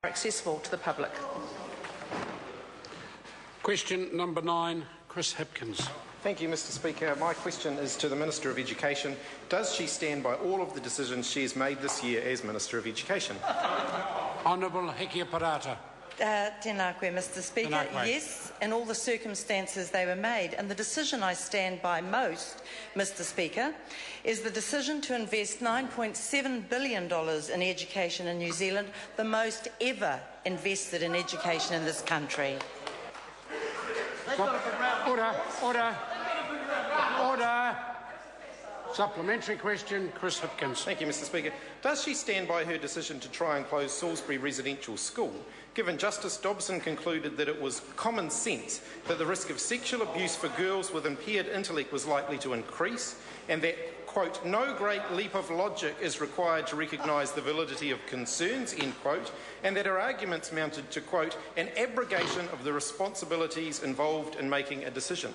accessible to the public. Question number 9, Chris Hipkins. Thank you, Mr Speaker. My question is to the Minister of Education. Does she stand by all of the decisions she has made this year as Minister of Education? Honourable Hekia Parata. Tēnā koe, Mr Speaker. Yes, in all the circumstances they were made. And the decision I stand by most, Mr Speaker, is the decision to invest $9.7 billion in education in New Zealand, the most ever invested in education in this country. Order. Supplementary question, Chris Hipkins. Thank you, Mr Speaker. Does she stand by her decision to try and close Salisbury Residential School, given Justice Dobson concluded that it was common sense that the risk of sexual abuse for girls with impaired intellect was likely to increase, and that, quote, no great leap of logic is required to recognise the validity of concerns, end quote, and that her arguments mounted to, quote, an abrogation of the responsibilities involved in making a decision?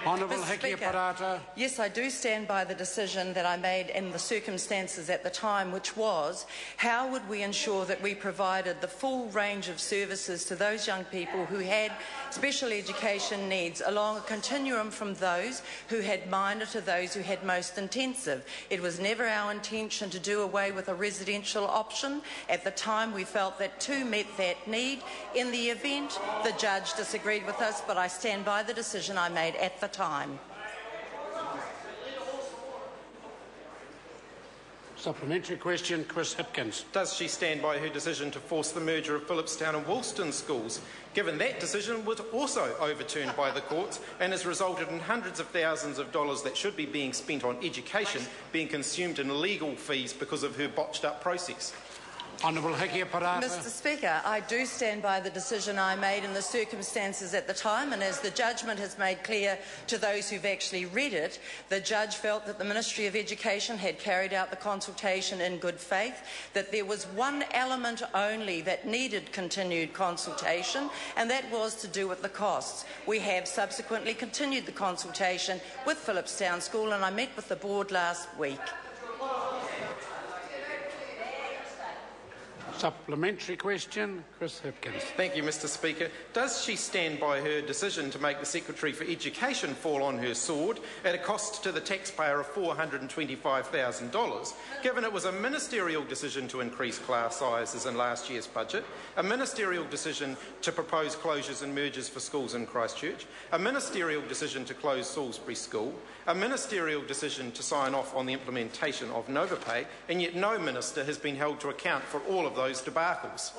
Honourable Hekia Parata. Yes, I do stand by the decision that I made in the circumstances at the time, which was how would we ensure that we provided the full range of services to those young people who had special education needs along a continuum from those who had minor to those who had most intensive. It was never our intention to do away with a residential option. At the time we felt that 2 met that need. In the event, the judge disagreed with us, but I stand by the decision I made at the time. Supplementary question, Chris Hipkins. Does she stand by her decision to force the merger of Phillipstown and Woolston schools, given that decision was also overturned by the courts and has resulted in hundreds of thousands of dollars that should be being spent on education being consumed in legal fees because of her botched-up process? Honourable Hekia Parata. Mr Speaker, I do stand by the decision I made in the circumstances at the time, and as the judgment has made clear to those who've actually read it, the judge felt that the Ministry of Education had carried out the consultation in good faith, that there was one element only that needed continued consultation, and that was to do with the costs. We have subsequently continued the consultation with Phillipstown School, and I met with the board last week. Supplementary question, Chris Hipkins. Thank you, Mr Speaker. Does she stand by her decision to make the Secretary for Education fall on her sword at a cost to the taxpayer of $425,000, given it was a ministerial decision to increase class sizes in last year's budget, a ministerial decision to propose closures and mergers for schools in Christchurch, a ministerial decision to close Salisbury School, a ministerial decision to sign off on the implementation of NovaPay, and yet no minister has been held to account for all of those debacles?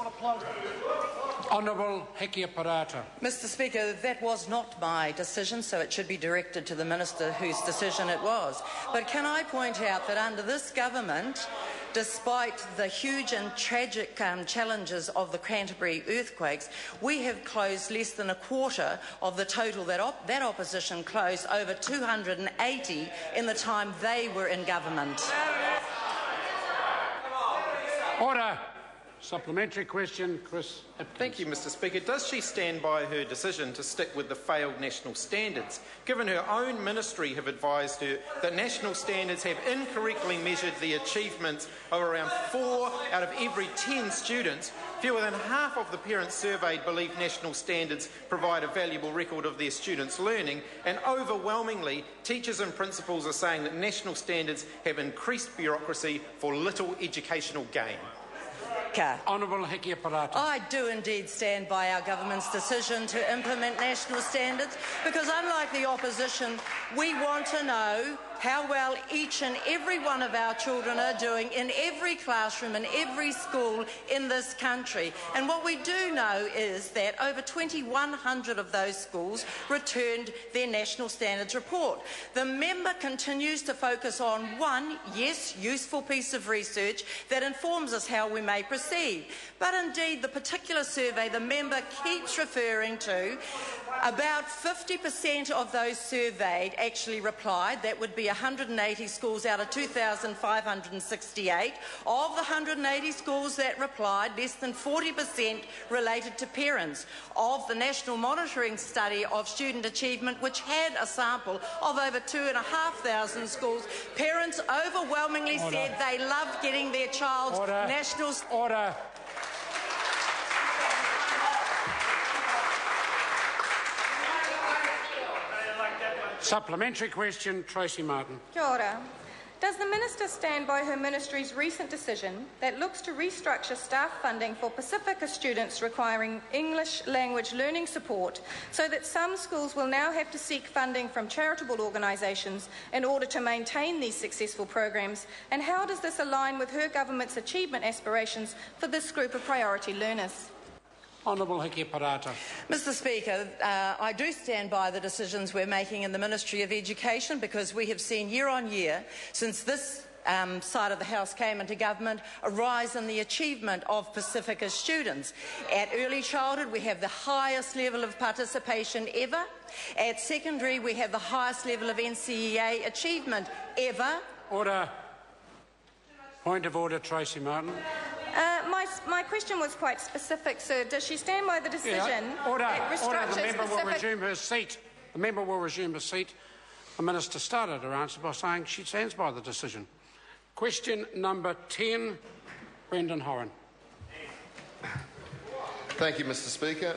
Honourable Hekia Parata. Mr Speaker, that was not my decision, so it should be directed to the Minister whose decision it was. But can I point out that under this government, despite the huge and tragic challenges of the Canterbury earthquakes, we have closed less than a quarter of the total that opposition closed, over 280 in the time they were in government. Order. Supplementary question, Chris Hipkins. Thank you, Mr Speaker. Does she stand by her decision to stick with the failed national standards, given her own ministry have advised her that national standards have incorrectly measured the achievements of around 4 out of every 10 students? Fewer than half of the parents surveyed believe national standards provide a valuable record of their students' learning, and overwhelmingly, teachers and principals are saying that national standards have increased bureaucracy for little educational gain. Honourable Hekia Parata. I do indeed stand by our government's decision to implement national standards, because unlike the opposition, we want to know how well each and every one of our children are doing in every classroom in every school in this country. And what we do know is that over 2,100 of those schools returned their national standards report. The member continues to focus on one, yes, useful piece of research that informs us how we may proceed. But indeed, the particular survey the member keeps referring to, about 50% of those surveyed actually replied. That would be 180 schools out of 2,568. Of the 180 schools that replied, less than 40% related to parents. Of the National Monitoring Study of Student Achievement, which had a sample of over 2,500 schools, parents overwhelmingly said they loved getting their child's national... Order. Supplementary question, Tracy Martin. Kia ora. Does the Minister stand by her Ministry's recent decision that looks to restructure staff funding for Pacifica students requiring English language learning support so that some schools will now have to seek funding from charitable organisations in order to maintain these successful programs? And how does this align with her government's achievement aspirations for this group of priority learners? Honourable Hipkins. Mr Speaker, I do stand by the decisions we're making in the Ministry of Education, because we have seen year on year, since this side of the House came into government, a rise in the achievement of Pacifica students. At early childhood, we have the highest level of participation ever. At secondary, we have the highest level of NCEA achievement ever. Order. Point of order, Tracy Martin. My question was quite specific, sir. Does she stand by the decision Order. that restructures The member will specific... resume her seat. The member will resume her seat. The Minister started her answer by saying she stands by the decision. Question number 10, Brendan Horan. Thank you, Mr Speaker.